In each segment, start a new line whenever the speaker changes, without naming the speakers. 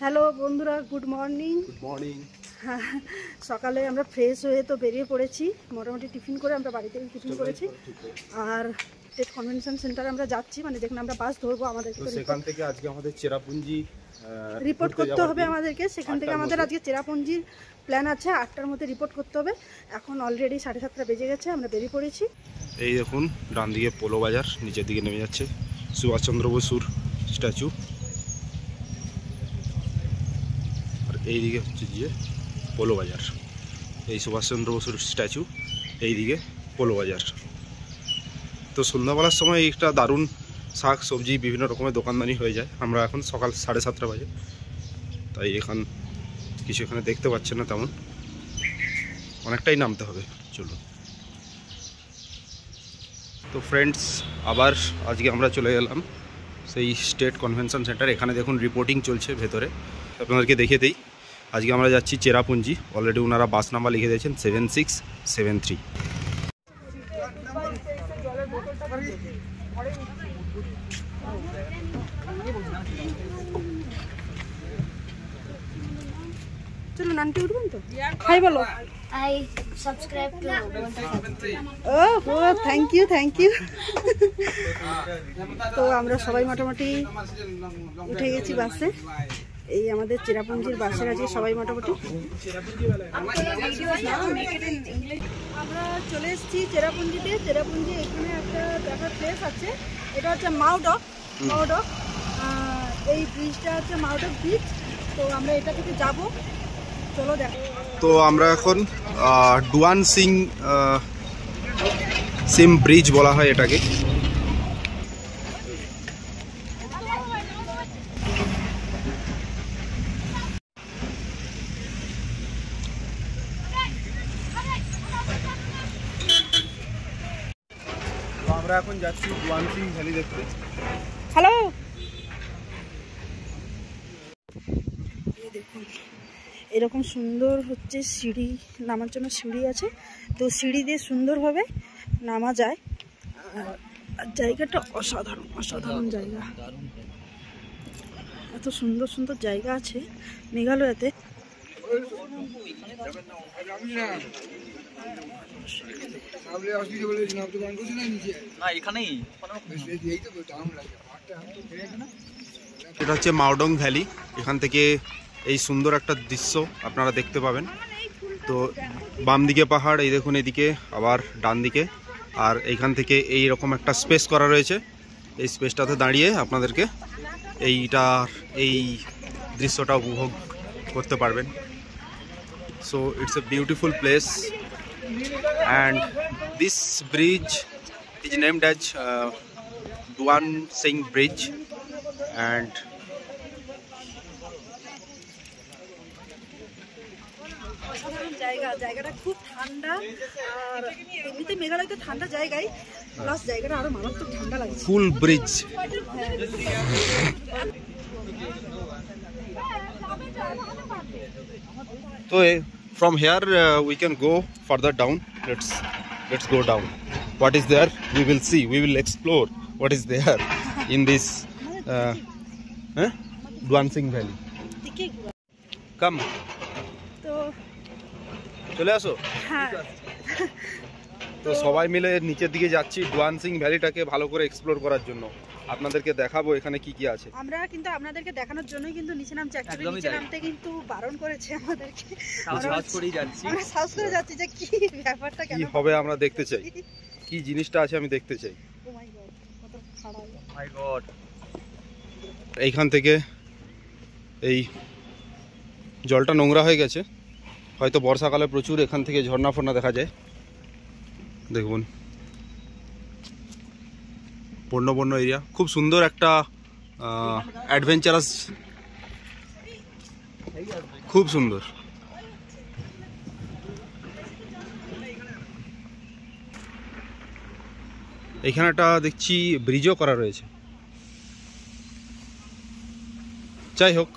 Hello বন্ধুরা, good morning.
Good morning.
সকালে আমরা ফ্রেশ হয়ে তো বেরিয়ে পড়েছি, মোটামুটি টিফিন করে আমরা বাড়িতে টিফিন করেছি। আর স্টেট কনভেনশন সেন্টারে আমরা যাচ্ছি, মানে যেখানে আমরা বাস ধরবো। আমাদেরকে
সেখান থেকে আজকে আমাদের চেরাপুঞ্জি
রিপোর্ট করতে হবে আমাদেরকে। সেখান থেকে আমাদের আজকে চেরাপুঞ্জির প্ল্যান আছে, 8টার মধ্যে রিপোর্ট করতে হবে। এখন অলরেডি 7:30 বেজে গেছে, আমরা বেরিয়ে পড়েছি।
এই দেখুন ডান দিকে পোলো বাজার, নিচের দিকে নেমে যাচ্ছে সুভাষচন্দ্র বসুর স্ট্যাচু, আর এই দিকে হচ্ছে গিয়ে পোলো বাজার। এই সুভাষচন্দ্র বসুর স্ট্যাচু, এই দিকে পোলো বাজার। তো সন্ধ্যাবেলার সময় একটা দারুণ শাক সবজি বিভিন্ন রকমের দোকানদানি হয়ে যায়। আমরা এখন সকাল 7:30 বাজে, তাই এখন কিছু এখানে দেখতে পাচ্ছেন না তেমন, অনেকটাই নামতে হবে। চলুন। তো ফ্রেন্ডস, আবার আজকে আমরা চলে গেলাম সেই স্টেট কনভেনশন সেন্টার। এখানে দেখুন রিপোর্টিং চলছে ভেতরে, আপনাদেরকে দেখিয়ে দিই। আজকে আমরা যাচ্ছি চেরাপুঞ্জি। অলরেডি ওনারা বাস নাম্বার লিখে দিয়েছেন 7673।
চলুন, আন্টি উঠবেন তো? হাই বলো।
I subscribe to
thank you thank you. তো আমরা সবাই মোটামুটি উঠে গেছি বাসে। এই আমাদের চেরাপুঞ্জির বাসের আজকে সবাই মোটামুটি আমরা চলে এসেছি চেরাপুঞ্জিতে। চেরাপুঞ্জি এখানে একটা দেখার প্লেস আছে, এটা হচ্ছে মাউডক। এই ব্রিজটা হচ্ছে মাউডক ব্রিজ। তো আমরা এটা থেকে যাব, চলো দেখো।
তো আমরা এখন ডুয়ান সিম ব্রিজ বলা হয় এটাকে। আমরা এখন যাচ্ছি ডুয়ান সিং ভ্যালি দেখতে।
হ্যালো, দেখুন এরকম সুন্দর হচ্ছে সিঁড়ি, নামার জন্য সিঁড়ি আছে। তো সিঁড়ি দিয়ে সুন্দরভাবে নামা যায়। আর জায়গাটা অসাধারণ অসাধারণ জায়গা, এত সুন্দর সুন্দর জায়গা আছে মেঘালয়াতে।
এটা হচ্ছে মাউডং ভ্যালি। এখান থেকে এই সুন্দর একটা দৃশ্য আপনারা দেখতে পাবেন। তো বাম দিকে পাহাড়, এই দেখুন এদিকে আবার ডান দিকে। আর এইখান থেকে এই রকম একটা স্পেস করা রয়েছে, এই স্পেসটাতে দাঁড়িয়ে আপনাদেরকে এই দৃশ্যটা উপভোগ করতে পারবেন। So it's a beautiful place and this bridge is named as Duan Singh bridge. And
জায়গাটা খুব ঠান্ডা, আর এমনিতে মেঘালয় তো ঠান্ডা জায়গায়, প্লাস জায়গাটা আরো মারাত্মক ঠান্ডা লাগছে।
কুল ব্রিজ। তো from here we can go further down. Let's go down. What is there? We will see. We will explore what is there in this Duan Sing Valley. Come. চলে আসো।
হ্যাঁ,
তো সবাই মিলে নিচের দিকে যাচ্ছি ডুয়ান সিং ভ্যালিটাকে ভালো করে এক্সপ্লোর করার জন্য। আপনাদেরকে দেখাবো এখানে কি কি আছে।
আমরা কিন্তু আপনাদেরকে দেখানোর জন্যই কিন্তু নিচে নামছি। অ্যাকচুয়ালি নিচে নামতে কিন্তু বারণ করেছে আমাদেরকে। আমরা সার্চ করে যাচ্ছি যে কি ব্যাপারটা,
কি হবে আমরা দেখতে চাই, কি জিনিসটা আছে আমি দেখতে চাই।
ও মাই গড, কত খারাপ।
মাই গড। এইখান থেকে এই জলটা নোংরা হয়ে গেছে, হয়তো বর্ষাকালে প্রচুর এখান থেকে ঝর্ণা ফর্ণা দেখা যায়। দেখুন বন্য এরিয়া, খুব সুন্দর একটা অ্যাডভেঞ্চারাস, খুব সুন্দর। এখানে একটা দেখছি ব্রিজও করা রয়েছে। যাই হোক,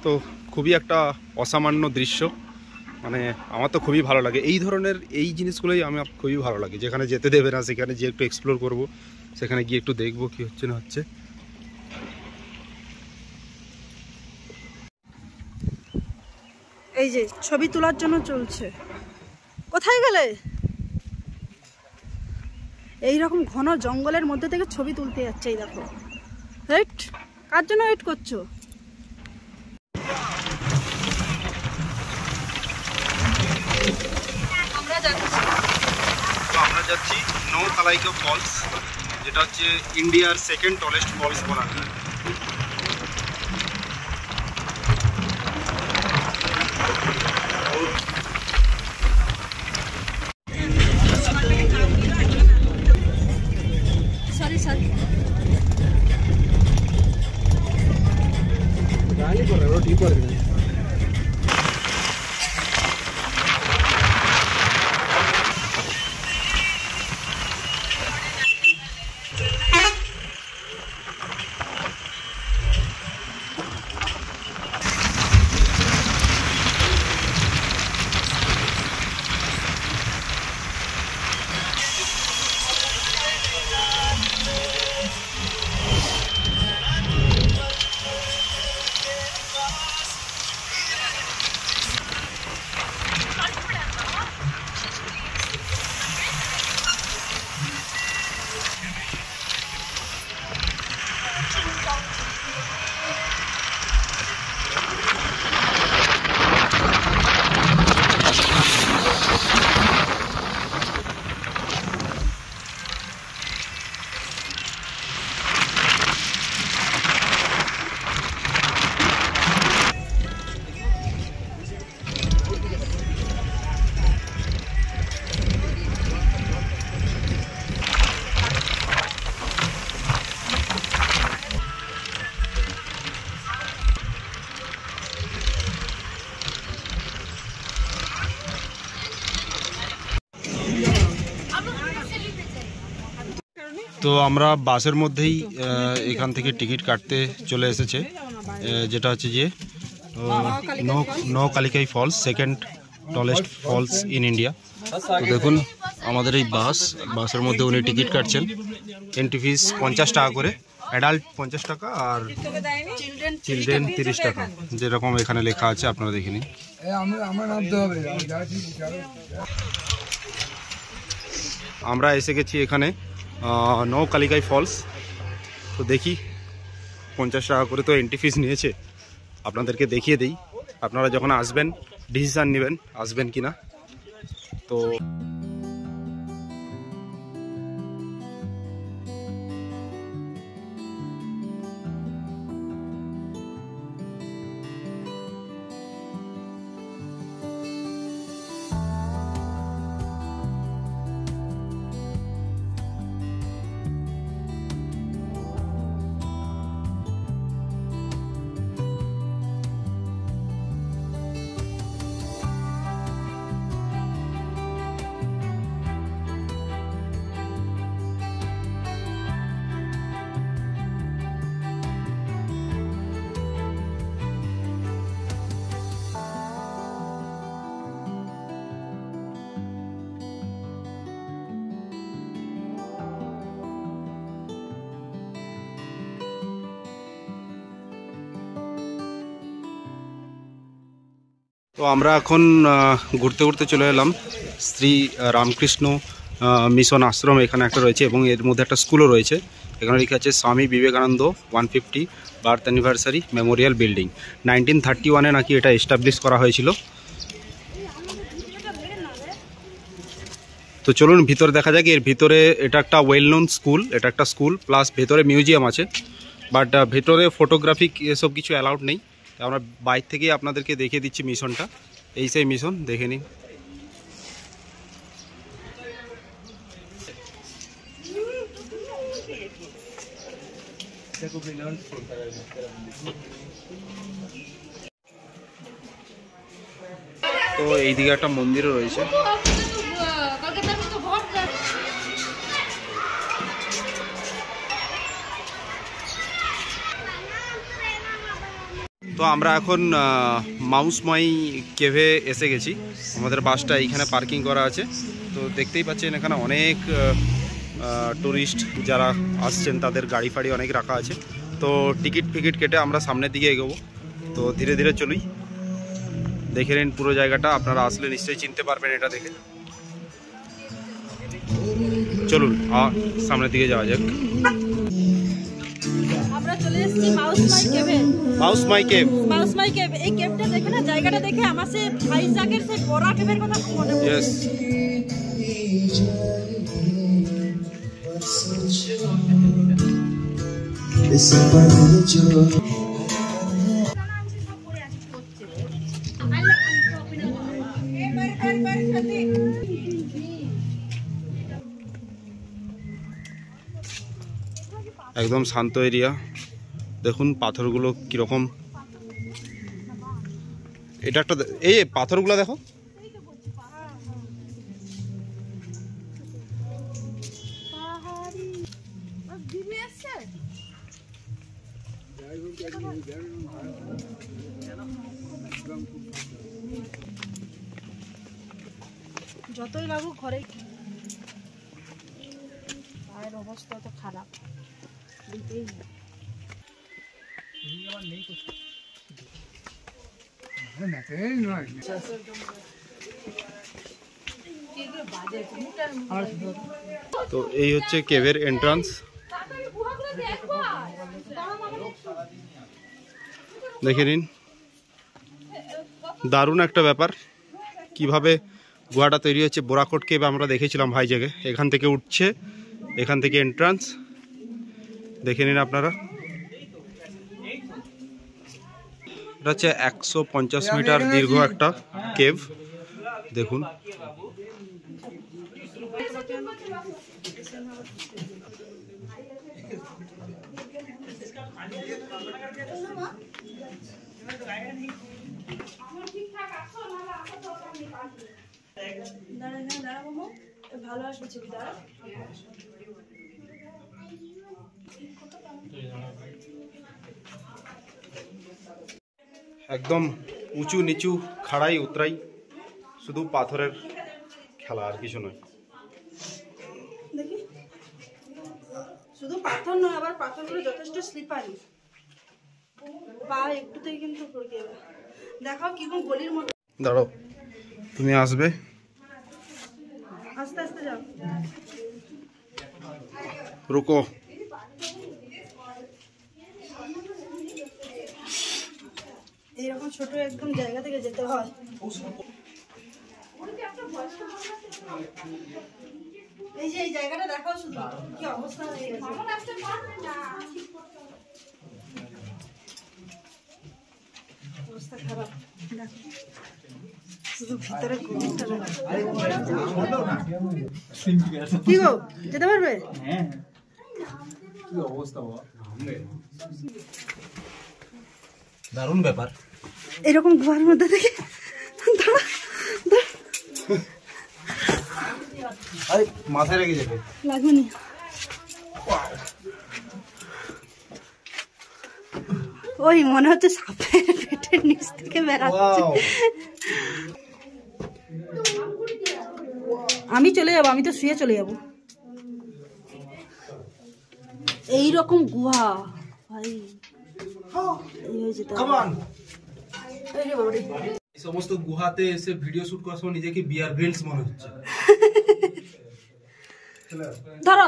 তো খুবই একটা অসামান্য দৃশ্য, মানে আমার তো খুবই ভালো লাগে এই ধরনের এই জিনিসগুলোই আমার খুবই ভালো লাগে। যেখানে যেতে দেবে না সেখানে যে একটু এক্সপ্লোর করব, সেখানে গিয়ে একটু দেখবো কি হচ্ছে না হচ্ছে।
এই যে ছবি তোলার জন্য চলছে। কোথায় গেলে? এইরকম ঘন জঙ্গলের মধ্যে থেকে ছবি তুলতে যাচ্ছে। এই দেখো, রাইট? কার জন্য ওয়েট করছো?
আমরা যাচ্ছি নৌকালাইকা ফলস, যেটা হচ্ছে ইন্ডিয়ার সেকেন্ড টলেস্ট ফলস বলা হয়। তো আমরা বাসের মধ্যেই এখান থেকে টিকিট কাটতে চলে এসেছে, যেটা হচ্ছে যে Nohkalikai falls, second tallest falls in India. তো দেখুন আমাদের এই বাসের মধ্যে উনি টিকিট কাটছেন। এন্ট্রি ফিস 50 টাকা করে, অ্যাডাল্ট 50 টাকা আর চিলড্রেন 30 টাকা, যেরকম এখানে লেখা আছে আপনারা দেখে নিন। আমরা এসে গেছি এখানে নৌকালিকাই ফলস। তো দেখি 50 টাকা করে তো এন্ট্রি ফিস নিয়েছে, আপনাদেরকে দেখিয়ে দিই। আপনারা যখন আসবেন ডিসিশান নেবেন আসবেন কিনা। তো তো আমরা এখন ঘুরতে ঘুরতে চলে এলাম শ্রী রামকৃষ্ণ মিশন আশ্রম। এখানে একটা রয়েছে এবং এর মধ্যে একটা স্কুলও রয়েছে। এখানে লেখা আছে Swami Vivekananda 150 birth anniversary memorial building. 1931-এ নাকি এটা এস্টাবলিশ করা হয়েছিল। তো চলুন ভিতরে দেখা যাক। এর ভিতরে এটা একটা ওয়েল নোন স্কুল, এটা একটা স্কুল প্লাস ভেতরে মিউজিয়াম আছে, বাট ভেতরে ফটোগ্রাফি এসব কিছু অ্যালাউড নেই। আমরা বাইরে থেকেই আপনাদেরকে দেখিয়ে দিচ্ছি মিশনটা। এই সেই মিশন, দেখে নিন। তো এইদিকে একটা মন্দিরও রয়েছে। তো আমরা এখন মাউসময় কেভে এসে গেছি। আমাদের বাসটা এইখানে পার্কিং করা আছে। তো দেখতেই পাচ্ছেন এখানে অনেক টুরিস্ট যারা আসছেন তাদের গাড়ি ফাড়ি অনেক রাখা আছে। তো টিকিট ফিকিট কেটে আমরা সামনের দিকে এগোবো। তো ধীরে ধীরে চলুই। দেখে নিন পুরো জায়গাটা, আপনারা আসলে নিশ্চয়ই চিনতে পারবেন এটা দেখে। চলুন সামনের দিকে যাওয়া যাক।
আমরা চলে এসেছি মাউস মাই কেভে।
মাউস মাই কেভ,
মাউস মাই কেভ। এই কেভটা দেখে না, জায়গাটা দেখে আমার সে ভাইজাগের সেই বড়া কেভের কথা খুব মনে পড়ে।
ইয়েস। একদম শান্ত এরিয়া। দেখুন পাথরগুলো কিরকম, এটা একটা এই পাথরগুলো দেখো।
যতই লাগুক ঘরে পায়ের অবস্থা তো খারাপ, দিতেই না।
তো এই হচ্ছে কেভের এন্ট্রান্স। দেখে নিন, দারুণ একটা ব্যাপার কিভাবে গুহাটা তৈরি হচ্ছে। বোরাকোট কেভ আমরা দেখেছিলাম ভাইজাগে, এখান থেকে উঠছে, এখান থেকে এন্ট্রান্স। দেখে নিন আপনারা, এটা হচ্ছে 150 মিটার দীর্ঘ একটা কেভ। দেখুন
ভালো আসবে ছবিটা।
একদম উঁচু নিচু, খাড়াই উতরাই, শুধু পাথরের খেলা আর কিছু নয়।
দেখি, শুধু পাথর নয়, আবার পাথরগুলো যথেষ্ট স্লিপারি, পা একটুতেই কিন্তু পড়ে যাবে। দেখাও কিরকম গলির মতো।
দাঁড়াও, তুমি আসবে,
আস্তে আস্তে যাও।
রুকো।
এইরকম ছোট একদম জায়গা থেকে যেতে হয়। এই যে এই জায়গাটা দেখাও, শুধু কি অবস্থা হয়ে গেছে। অবস্থা খারাপ, শুধু ভিতরে কি গো, যেতে পারবে?
দারুণ ব্যাপার।
এরকম গুহার মধ্যে থেকে
মাথায় রেখে যাবে,
লাগবে না। ওই মনে হচ্ছে সাপের পেটের নিচ থেকে বেরাচ্ছে। আমি চলে যাবো, আমি তো শুয়ে চলে যাবো। এইরকম গুহা ভাই,
এই সমস্ত গুহাতে এসে ভিডিও শুট করার সময় নিজেকে বিয়ার গ্রিলস মনে হচ্ছে।
ধরো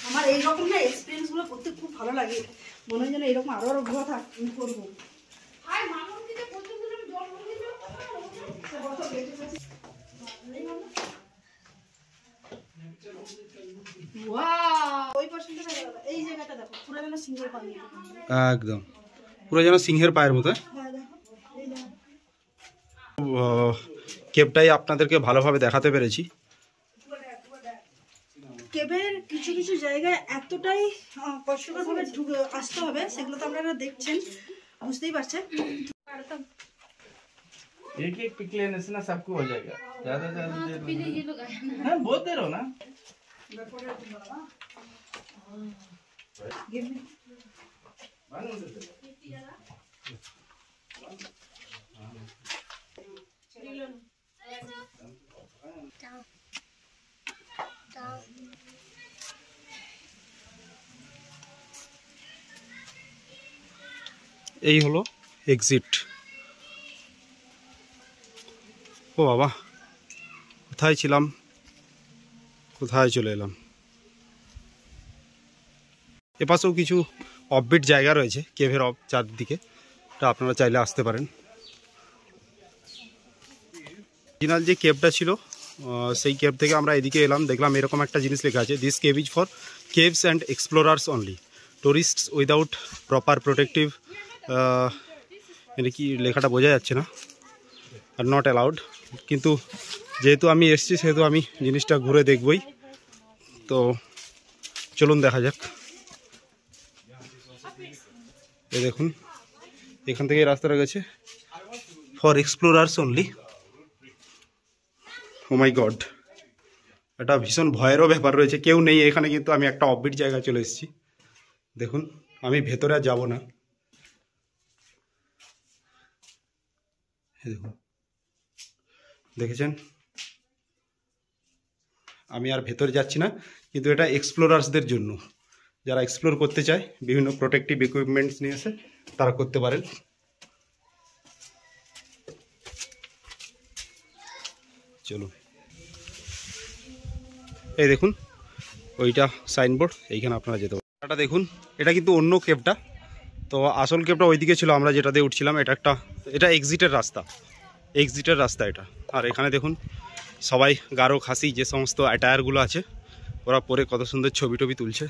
আমার এইরকম না এক্সপিরিয়েন্স গুলো করতে খুব ভালো লাগে, মনে হয় যেন এরকম আরো আরো গুহা থাক করবো।
একদম পুরো যেন সিংহের পায়ের মতো। কেভটাই আপনাদেরকে ভালোভাবে দেখাতে পেরেছি।
কেভের কিছু কিছু জায়গায় এতটাই কষ্টকর ভাবে আসতে হবে, সেগুলো তো আপনারা দেখছেন, বুঝতেই পারছেন।
एक एक पिक लेने से ना सबको हो जाएगा, ज्यादा हाँ बहुत देर हो ना।
এই হলো এক্সিট। ও বাবা, কোথায় ছিলাম, কোথায় চলে এলাম। এপাশেও কিছু অফবিট জায়গা রয়েছে কেভের চারদিকে, তা আপনারা চাইলে আসতে পারেন। অরিজিনাল যে কেভটা ছিল সেই কেভ থেকে আমরা এদিকে এলাম, দেখলাম এরকম একটা জিনিস লেখা আছে, this cave is for cavers and explorers only, tourists without proper protective, এটা কি লেখাটা বোঝা যাচ্ছে না, আর নট অ্যালাউড। কিন্তু যেহেতু আমি এসেছি সেহেতু আমি জিনিসটা ঘুরে দেখবই, তো চলুন দেখা যাক। এই দেখুন এখান থেকে রাস্তাটা গেছে for explorers only. Oh my god, এটা ভীষণ ভয়েরও ব্যাপার রয়েছে, কেউ নেই এখানে, কিন্তু আমি একটা অফবিট জায়গায় চলে এসেছি। দেখুন আমি ভেতরে আর যাবো না, দেখুন দেখেছেন, আমি আর ভেতরে যাচ্ছি না, কিন্তু এটা এক্সপ্লোরার্সদের জন্য, যারা এক্সপ্লোর করতে চায় বিভিন্ন প্রোটেক্টিভ ইকুইপমেন্টস নিয়ে এসে তারা করতে পারেন। চলুন, এই দেখুন ওইটা সাইনবোর্ড, এইখানে আপনারা যেতে পারেন। এটা দেখুন, এটা কিন্তু অন্য কেভটা, তো আসল কেভটা ওইদিকে ছিল আমরা যেটা দিয়ে উঠছিলাম। এটা এক্সিটের রাস্তা, এটা। আর এখানে দেখুন সবাই গারো খাসি যে সমস্ত অ্যাটায়ারগুলো আছে ওরা পরে কত সুন্দর ছবি টবি তুলছে।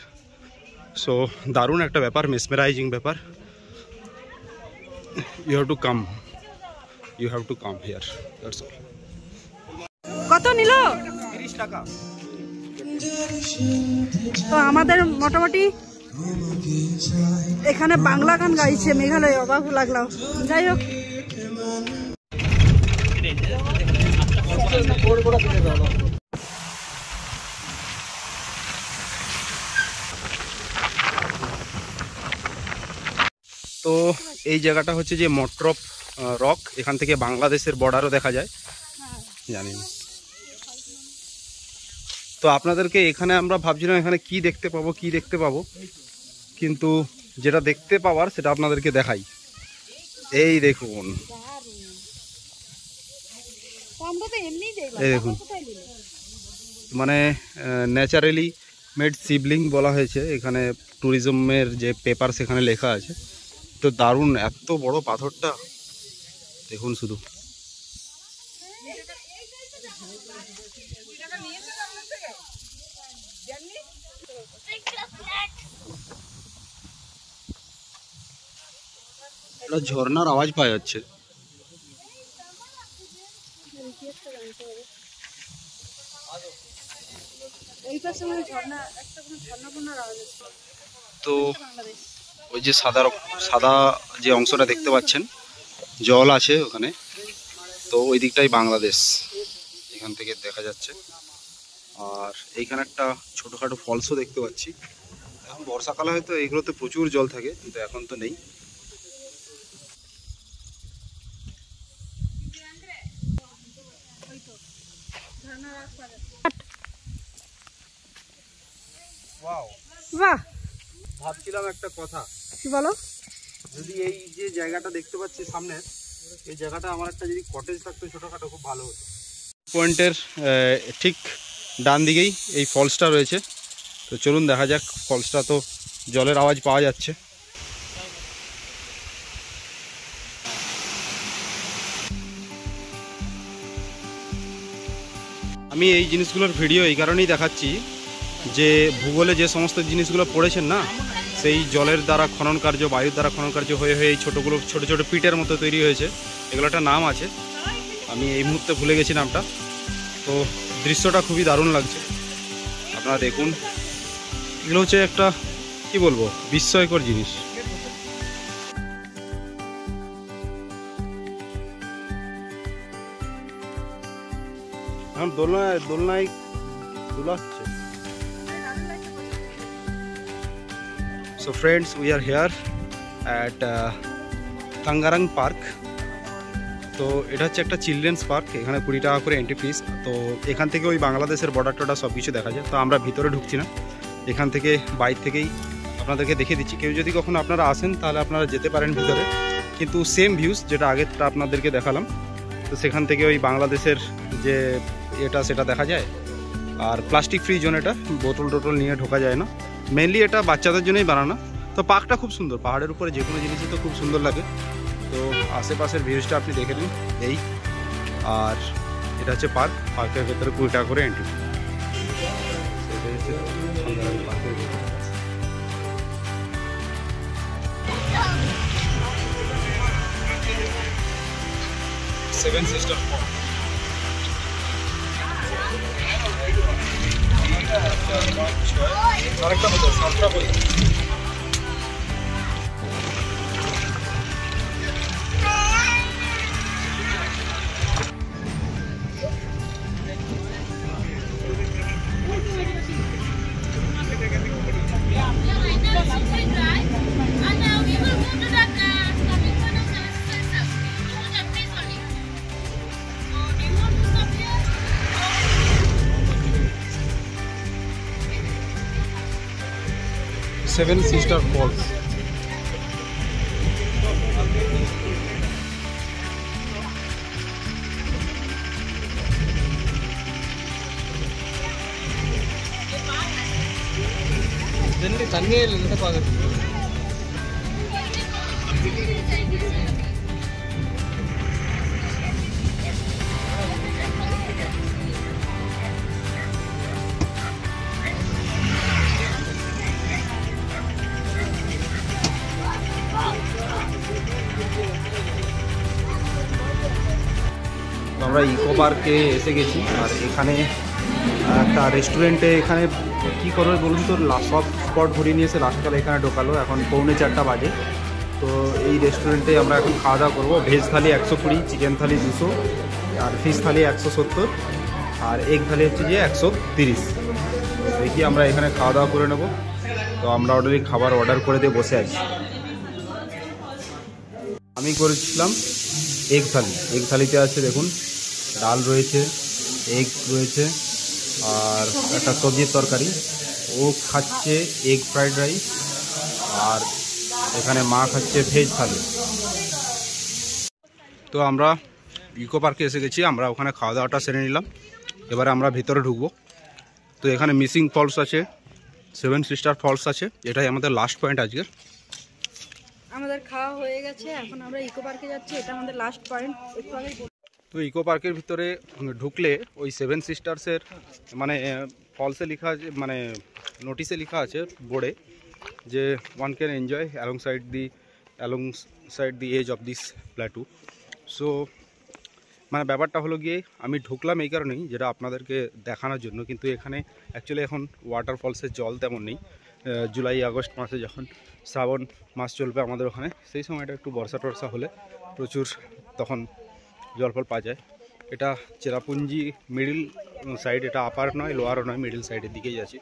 সো দারুণ একটা ব্যাপার, মেসমেরাইজিং ব্যাপার। You have to come here, that's all.
কত নিল?
30 টাকা।
তো আমাদের মোটামুটি এখানে বাংলা গান গাইছে মেঘালয়, অবাক লাগলাম। যাই হোক,
তো এই জায়গাটা হচ্ছে যে মট্রপ রক, এখান থেকে বাংলাদেশের বর্ডারও দেখা যায়, জানি না। তো আপনাদেরকে এখানে আমরা ভাবছিলাম এখানে কি দেখতে পাবো, কিন্তু যেটা দেখতে পাওয়ার সেটা আপনাদেরকে দেখাই। এই দেখুন, এই দেখুন, মানে ন্যাচারালি মেড শিবলিঙ্গ বলা হয়েছে এখানে, ট্যুরিজমের যে পেপার সেখানে লেখা আছে। তো দারুণ, এত বড় পাথরটা দেখুন শুধু। একটা ঝর্ণার আওয়াজ পাওয়া যাচ্ছে। তো ওই যে সাদা যে অংশটা দেখতে পাচ্ছেন, জল আছে ওখানে, তো ওই দিকটাই বাংলাদেশ এখান থেকে দেখা যাচ্ছে। আর এইখানে একটা ছোটোখাটো ফলসও দেখতে পাচ্ছি। এখন বর্ষাকালে হয়তো এইগুলোতে প্রচুর জল থাকে, কিন্তু এখন তো নেই।
বাহ,
ভাবছিলাম একটা কথা,
কি বলো?
যদি এই যে জায়গাটা দেখতে পাচ্ছি সামনে, এই জায়গাটা আমার একটা যদি কটেজ থাকতো ছোটোখাটো, খুব ভালো হতো। পয়েন্টের ঠিক ডান দিকেই এই ফলসটা রয়েছে, তো চলুন দেখা যাক ফলসটা। তো জলের আওয়াজ পাওয়া যাচ্ছে। আমি এই জিনিসগুলোর ভিডিও এই কারণেই দেখাচ্ছি যে ভূগোলে যে সমস্ত জিনিসগুলো পড়েছেন না, সেই জলের দ্বারা খনন কার্য, বায়ুর দ্বারা খনন কার্য হয়ে এই ছোটো ছোটো পিটের মতো তৈরি হয়েছে। এগুলো একটা নাম আছে, আমি এই মুহূর্তে ভুলে গেছি নামটা। তো দৃশ্যটা খুবই দারুণ লাগছে, আপনারা দেখুন। এগুলো হচ্ছে একটা কি বলবো, বিস্ময়কর জিনিস। এখন দোলনায় দুলাচ্ছে। So friends, we are here at Tangarang Park. তো এটা হচ্ছে একটা চিলড্রেন্স পার্ক, এখানে 20 টাকা করে এন্ট্রি ফিস। তো এখান থেকে ওই বাংলাদেশের বর্ডার টর্ডার সব কিছু দেখা যায়। তো আমরা ভিতরে ঢুকছি না, এখান থেকে বাইরে থেকেই আপনাদেরকে দেখিয়ে দিচ্ছি। কেউ যদি কখনো আপনারা আসেন তাহলে আপনারা যেতে পারেন ভিতরে। কিন্তু সেম ভিউজ যেটা আগেরটা আপনাদেরকে দেখালাম। তো সেখান থেকে ওই বাংলাদেশের যে এটা সেটা দেখা যায়। আর প্লাস্টিক ফ্রি জোন, এটা বোতল টোতল নিয়ে ঢোকা যায় না। মেনলি এটা বাচ্চাদের জন্যই বানানো। তো পার্কটা খুব সুন্দর, পাহাড়ের উপরে যে কোনো জিনিসই তো খুব সুন্দর লাগে। তো আশেপাশের ভিউজটা আপনি দেখে নিন এই। আর এটা হচ্ছে পার্ক, পার্কের ভেতরে 20 টাকা করে এন্ট্রি। সেভেন সিস্টার ফল। আরেকটা মতো 7টা বই। Seven sister falls. আমরা ইকো পার্কে এসে গেছি। আর এখানে একটা রেস্টুরেন্টে, এখানে কি করবে বলুন তো, সব স্পট ঘুরিয়ে নিয়ে এসে লাস্টকালে এখানে ঢোকালো। এখন 3:45 বাজে। তো এই রেস্টুরেন্টে আমরা এখন খাওয়া দাওয়া করবো। ভেজ থালি 120, চিকেন থালি 200, আর ফিশ থালি 170, আর এগ থালি হচ্ছে যে 130। দেখি আমরা এখানে খাওয়া দাওয়া করে নেব। তো আমরা অলরেডি খাবার অর্ডার করে দিয়ে বসে আছি। আমি করেছিলাম এগ থালি। এগ থালিতে আছে দেখুন, ডাল রয়েছে, এগ রয়েছে, আর একটা সবজির তরকারি। ও খাচ্ছে এগ ফ্রাইড রাইস, আর এখানে মা খাচ্ছে ভেজ থালি। তো আমরা ইকো পার্কে এসে গেছি, আমরা ওখানে খাওয়া দাওয়াটা সেরে নিলাম। এবারে আমরা ভিতরে ঢুকবো। তো এখানে মিসিং ফলস আছে, 7 সিস্টার ফলস আছে। এটাই আমাদের লাস্ট পয়েন্ট আজকের।
আমাদের খাওয়া হয়ে গেছে, এখন আমরা ইকো পার্কে যাচ্ছি। এটা আমাদের লাস্ট পয়েন্ট। একটু আগে
তো ইকো পার্কের ভিতরে ঢুকলে ওই 7 সিস্টার্সের মানে ফলসে লেখা আছে, মানে নোটিশে লেখা আছে বোর্ডে, যে one can enjoy alongside the edge of this plateau. So মানে ব্যাপারটা হলো গিয়ে, আমি ঢুকলাম এই কারণেই, যেটা আপনাদেরকে দেখানোর জন্য। কিন্তু এখানে অ্যাকচুয়ালি এখন ওয়াটারফলসের জল তেমন নেই। জুলাই আগস্ট মাসে যখন শ্রাবণ মাস চলবে আমাদের ওখানে, সেই সময়টা একটু বর্ষা টর্ষা হলে প্রচুর তখন জলফল পাওয়া যায়। এটা চেরাপুঞ্জি মিডিল সাইড, এটা আপার নয় লোয়ারও নয়, মিডিল সাইডের দিকেই আছি।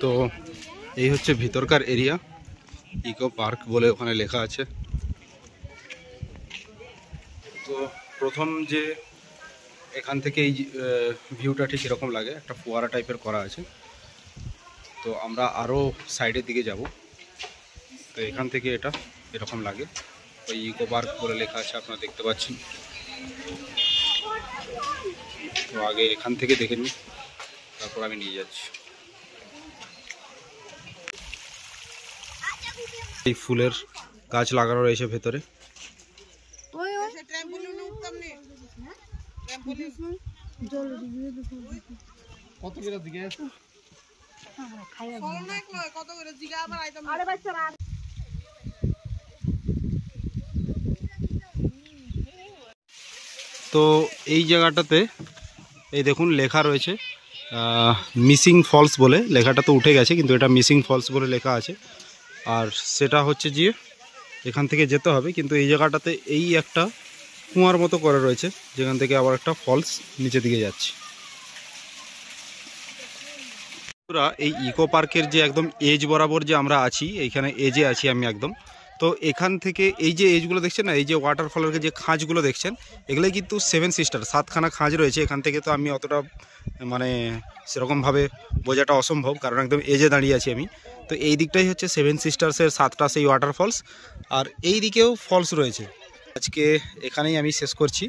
তো এই হচ্ছে ভিতরকার এরিয়া, ইকো পার্ক বলে ওখানে লেখা আছে। তো প্রথম যে এখান থেকে এই ভিউটা ঠিক এরকম লাগে, একটা ফোয়ারা টাইপের করা আছে। তো আমরা আরও সাইডের দিকে যাব। তো এখান থেকে এটা এরকম লাগে। ওই ইকো পার্ক বলে লেখা আছে, আপনারা দেখতে পাচ্ছেন। তো আগে এখান থেকে দেখে নিই, তারপর আমি নিয়ে যাচ্ছি। এই ফুলের গাছ লাগানো রয়েছে ভেতরে।
কত করে দিকে
তো এই জায়গাটাতে এই দেখুন লেখা রয়েছে মিসিং ফলস বলে। লেখাটা তো উঠে গেছে, কিন্তু এটা মিসিং ফলস বলে লেখা আছে। আর সেটা হচ্ছে যে এখান থেকে যেতে হবে, কিন্তু এই জায়গাটাতে এই একটা কুয়ার মতো করা রয়েছে, যেখান থেকে আবার একটা ফলস নিচে দিকে যাচ্ছে। এই ইকো পার্কের যে একদম এজ বরাবর যে আমরা আছি, এইখানে এজে আছি আমি একদম। তো এখান থেকে এই যে এইগুলো দেখছেন না, এই যে ওয়াটারফলের যে খাঁজগুলো দেখছেন, এগুলোই কিন্তু 7 সিস্টার, 7খানা খাঁজ রয়েছে। এখান থেকে তো আমি অতটা মানে সেরকমভাবে বোঝাটা অসম্ভব, কারণ একদম এজে দাঁড়িয়ে আছি আমি। তো এই দিকটাই হচ্ছে 7 সিস্টার্সের 7টা সেই ওয়াটারফলস, আর এই দিকেও ফলস রয়েছে। আজকে এখানেই আমি শেষ করছি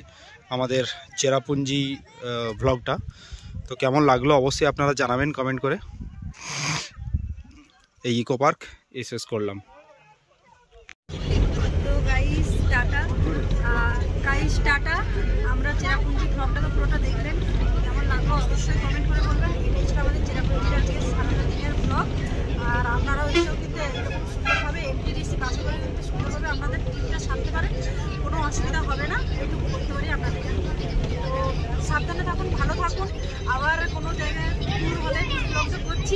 আমাদের চেরাপুঞ্জি ভ্লগটা। তো কেমন লাগলো অবশ্যই আপনারা জানাবেন কমেন্ট করে। এই ইকো পার্ক এই শেষ করলাম।
তো গাইস টাটা, আমরা চেরাপুঞ্জি ব্লগটা তো পুরোটা দেখলেন, কেমন লাগলো অবশ্যই কমেন্ট করে বলবেন। এটাই ছিল আমাদের চেরাপুঞ্জির আজকে সারাটা দিনের ব্লগ। আর আপনারাও এসেও কিন্তু এরকম সুন্দরভাবে এমটিডিসি বাসে করে কিন্তু সুন্দরভাবে আপনাদের ট্রিপটা সারতে পারেন, কোনো অসুবিধা হবে না, এইটুকু করতে পারি আপনাদের। তো সাবধানে থাকুন, ভালো থাকুন। আবার কোনো জায়গায় ট্যুর হলে ব্লগটা করছি,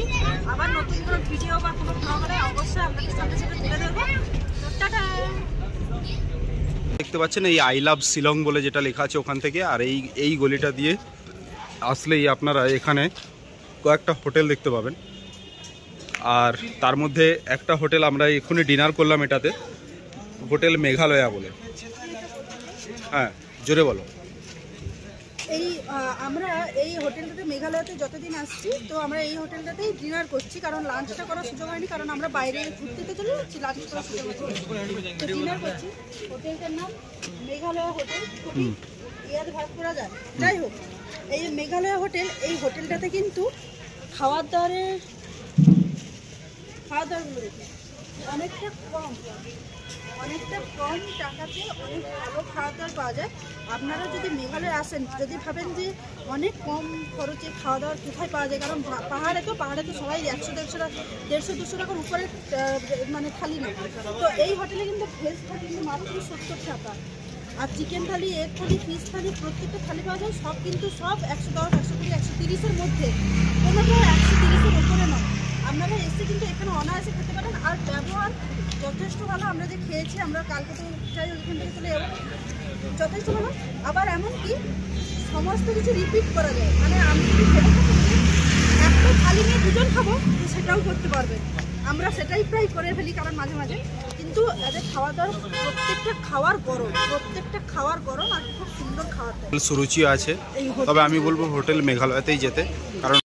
আবার নতুন কোনো ভিডিও বা কোনো ব্লগ হলে অবশ্যই আপনাদের সাথে তুলে ধরবো। তো টাটা।
দেখতে পাচ্ছেন এই আই লাভ শিলং বলে যেটা লেখা আছে ওখান থেকে, আর এই গলিটা দিয়ে আসলেই আপনারা এখানে কয়েকটা হোটেল দেখতে পাবেন। আর তার মধ্যে একটা হোটেল আমরা এক্ষুনি ডিনার করলাম, এটাতে হোটেল মেঘালয়া বলে। হ্যাঁ জোরে বলো।
আমরা এই হোটেলটাতে মেঘালয়তে যতদিন আসছি, তো আমরা এই হোটেলটাতেই ডিনার করছি, কারণ লাঞ্চটা করার সুযোগ হয়নি, কারণ আমরা বাইরে ঘুরতে তো চলে যাচ্ছি, লাঞ্চ করার সুযোগ হচ্ছে তো ডিনার করছি। হোটেলটার নাম মেঘালয়া হোটেল, খুবই ইয়াদ ভাগ করা যায়। যাই হোক, এই মেঘালয়া হোটেল, এই হোটেলটাতে কিন্তু খাওয়ার দাওয়ারগুলো দেখি অনেকটা কম টাকাতে অনেক ভালো খাওয়া দাওয়ার পাওয়া যায়। আপনারা যদি মেঘালয়ে আসেন, যদি ভাবেন যে অনেক কম খরচে খাওয়া দাওয়ার কোথায় পাওয়া যায়, কারণ পাহাড়ে তো সবাই 100-150 টাকার উপরে মানে থালি নেয়। তো এই হোটেলে কিন্তু ভেজ থালি কিন্তু মাত্র 70 টাকা, আর চিকেন থালি, এগ থালি, ফিশ থালি, প্রত্যেকটা থালি পাওয়া যায়। সব কিন্তু সব 110, 120, 130-এর মধ্যে, কোনোটা 130-এর উপরে নয়। আপনারা এসে কিন্তু এখানে অনায়াসে খেতে পারেন, আর ব্যবহার যথেষ্ট ভালো। আমরা যে খেয়েছি, আমরা কালকে তো চাই ওইখান থেকে চলে যাবো, যথেষ্ট ভালো। আবার এমনকি সমস্ত কিছু রিপিট করা যায়, মানে আমি যদি ভেবে থাকি একটা থালি নিয়ে দুজন খাবো, তো সেটাও করতে পারবেন। আমরা সেটাই প্রায় করে ফেলি, কারণ মাঝে মাঝে কিন্তু এদের খাওয়া দাওয়ার প্রত্যেকটা খাওয়ার গরম আর খুব সুন্দর খাওয়ার দেয়।
সুরুচি আছে, তবে আমি বলবো হোটেল মেঘালয়াতেই যেতে, কারণ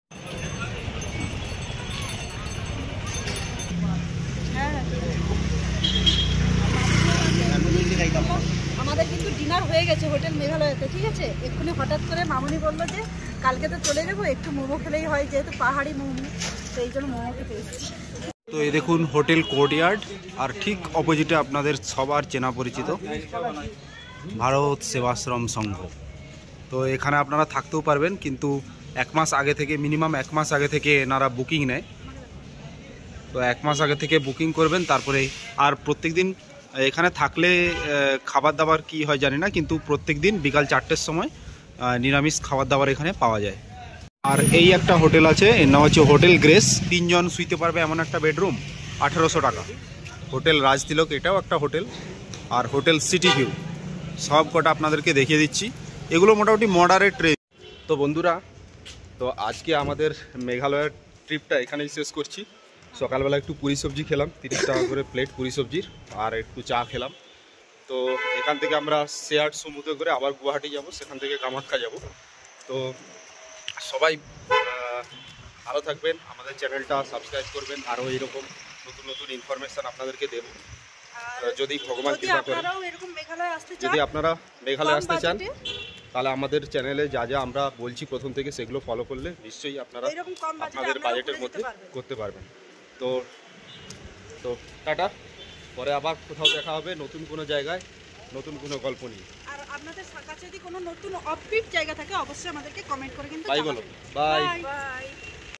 আমাদের কিন্তু ডিনার হয়ে গেছে হোটেল মেঘালয়াতে, ঠিক আছে। এক্ষুনি হঠাৎ করে মামুনি বললো যে কালকে তো চলে যাবো, একটু মোমো খেলেই হয়, যেহেতু পাহাড়ি মোমো, তো এই জন্য মোমো খেতে এসেছি।
তো এই দেখুন হোটেল কোর্টইয়ার্ড, আর ঠিক অপোজিটে আপনাদের সবার চেনা পরিচিত ভারত সেবাশ্রম সংঘ। তো এখানে আপনারা থাকতেও পারবেন, কিন্তু 1 মাস আগে থেকে, মিনিমাম 1 মাস আগে থেকে এনারা বুকিং নেয়। তো 1 মাস আগে থেকে বুকিং করবেন, তারপরে আর প্রত্যেক দিন এখানে থাকলে খাবার দাবার কি হয় জানি না, কিন্তু প্রত্যেক দিন বিকাল 4টের সময় নিরামিষ খাবার দাবার এখানে পাওয়া যায়। আর এই একটা হোটেল আছে, এর নাম হচ্ছে হোটেল গ্রেস, 3 জন শুইতে পারবে এমন একটা বেডরুম, 1800 টাকা। হোটেল রাজতিলক, এটাও একটা হোটেল। আর হোটেল সিটি ভিউ, সব কটা আপনাদেরকে দেখিয়ে দিচ্ছি। এগুলো মোটামুটি মডারেট রেঞ্জ। তো বন্ধুরা, তো আজকে আমাদের মেঘালয়ের ট্রিপটা এখানেই শেষ করছি। সকালবেলা একটু পুরি সবজি খেলাম, 30 টাকা করে প্লেট পুরি সবজির, আর একটু চা খেলাম। তো এখান থেকে আমরা শেয়ার সমুদ্রে করে আবার গুয়াহাটি যাব, সেখান থেকে কামাখ্যা যাব। তো সবাই ভালো থাকবেন, আমাদের চ্যানেলটা সাবস্ক্রাইব করবেন, আরও এইরকম নতুন নতুন ইনফরমেশান আপনাদেরকে দেব। যদি ভগবান কৃপা করে, যদি আপনারা মেঘালয় আসতে চান, তাহলে আমাদের চ্যানেলে যা যা আমরা বলছি প্রথম থেকে, সেগুলো ফলো করলে নিশ্চয়ই আপনারা আপনাদের বাজেটের মধ্যে করতে পারবেন। তো টাটা, পরে আবার কোথাও দেখা হবে নতুন কোনো জায়গায়, নতুন কোনো গল্প নিয়ে।
আর আপনাদের কাছে যদি কোনো নতুন অফবিট জায়গা থাকে, অবশ্যই আমাদেরকে কমেন্ট করে কিন্তু
বাই বলো, বাই।
বাই।